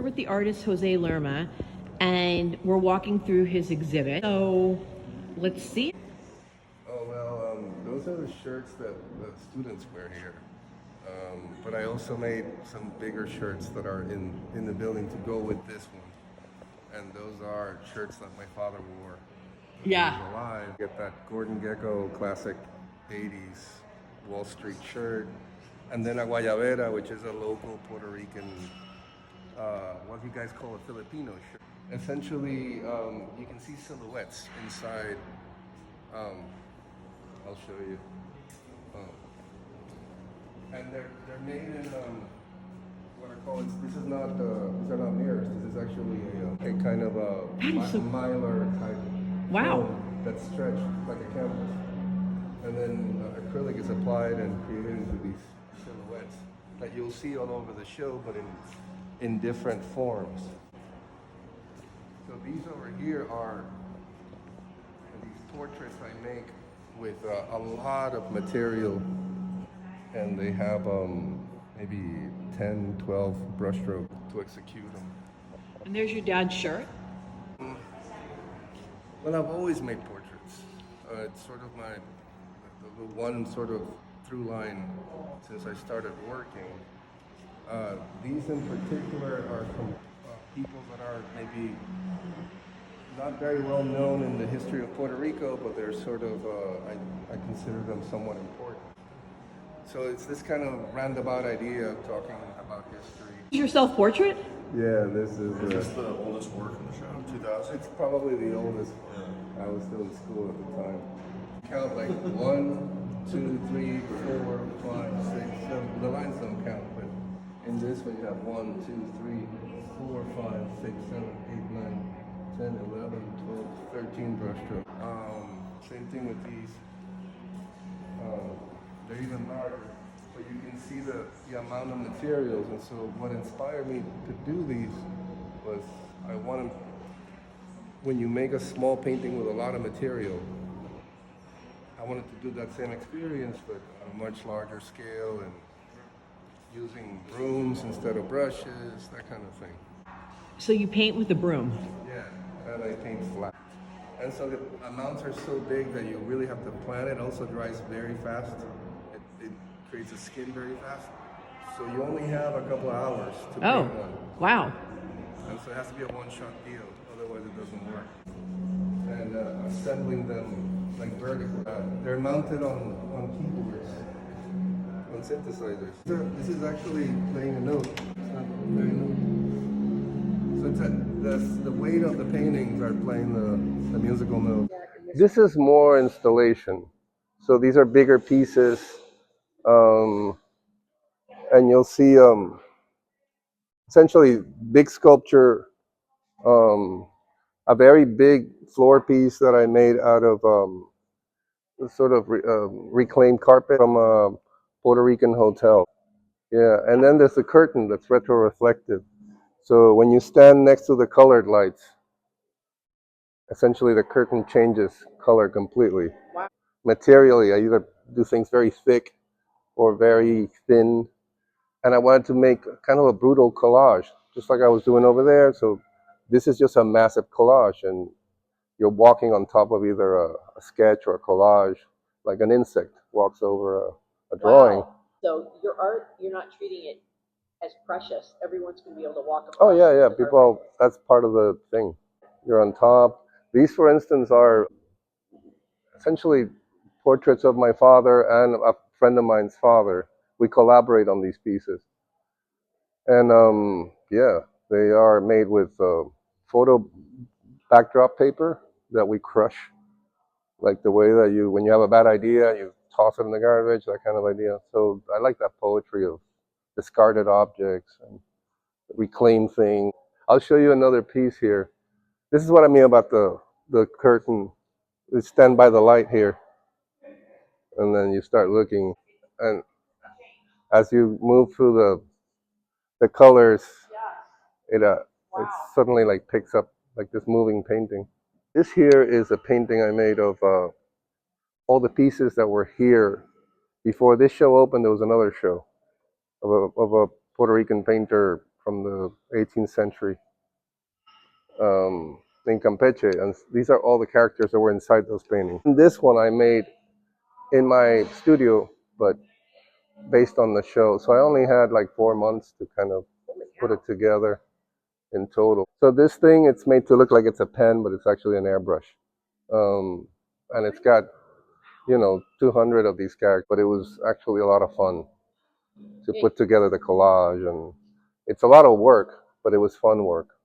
with the artist Jose Lerma, and we're walking through his exhibit. So let's see. Oh, well, those are the shirts that the students wear here. But I also made some bigger shirts that are in the building to go with this one. And those are shirts that my father wore when he was alive. Get that Gordon Gekko classic 80s Wall Street shirt. And then a guayabera, which is a local Puerto Rican, what you guys call a Filipino shirt. Essentially, you can see silhouettes inside. I'll show you. And they're made in what I call it. This is not these are not mirrors. This is actually a kind of a mylar type foam that's stretched like a canvas, and then acrylic is applied and created into these silhouettes that you'll see all over the show, but in different forms. So these over here are these portraits I make with a lot of material, and they have maybe 10, 12 brushstrokes to execute them. And there's your dad's shirt. Well, I've always made portraits. It's sort of the one sort of through line since I started working. These in particular are from people that are maybe not very well known in the history of Puerto Rico, but they're sort of, I consider them somewhat important. So it's this kind of roundabout idea of talking about history. Your self-portrait? Yeah, this is Is this the oldest work in the show? 2000? It's probably the oldest. I was still in school at the time. Count like 1, 2, 3, 4, 5, 6, 7. The lines don't count, but in this one you have 1, 2, 3, 4, 5, 6, 7, 8, 9, 10, 11, 12, 13 brushstrokes. Same thing with these. They're even larger, but you can see the amount of materials. And so what inspired me to do these was I wanted, when you make a small painting with a lot of material, I wanted to do that same experience, but on a much larger scale and using brooms instead of brushes, that kind of thing. So you paint with the broom? Yeah, and I paint flat. And so the amounts are so big that you really have to plan it. It also dries very fast. It creates a skin very fast. So you only have a couple of hours to paint one. Wow. And so it has to be a one-shot deal, otherwise it doesn't work. And assembling them like vertical. They're mounted on keyboards, on synthesizers. This is actually playing a note. It's not playing a note. So the weight of the paintings are playing the musical note. This is more installation. So these are bigger pieces. And you'll see essentially big sculpture, a very big floor piece that I made out of sort of reclaimed carpet from a Puerto Rican hotel. Yeah, and then there's the curtain that's retroreflective. So when you stand next to the colored lights, essentially the curtain changes color completely. Wow. Materially, I either do things very thick or very thin. And I wanted to make kind of a brutal collage, just like I was doing over there. So this is just a massive collage, and you're walking on top of either a sketch or a collage, like an insect walks over a drawing. Wow. So your art, you're not treating it as precious. Everyone's going to be able to walk across. Oh, yeah, yeah. People, that's part of the thing. You're on top. These, for instance, are essentially portraits of my father and a friend of mine's father. We collaborate on these pieces. And yeah, they are made with photo backdrop paper that we crush, like the way that when you have a bad idea, you toss it in the garbage, that kind of idea. So I like that poetry of discarded objects and reclaim things. I'll show you another piece here. This is what I mean about the curtain. You stand by the light here, and then you start looking, and as you move through the colors, it suddenly like picks up like this moving painting. This here is a painting I made of all the pieces that were here. Before this show opened, there was another show of a Puerto Rican painter from the 18th century in Campeche, and these are all the characters that were inside those paintings. And this one I made in my studio, but based on the show. So I only had like 4 months to kind of put it together in total. So this thing, it's made to look like it's a pen, but it's actually an airbrush. And it's got, 200 of these characters, but it was actually a lot of fun to put together the collage, and it's a lot of work, but it was fun work.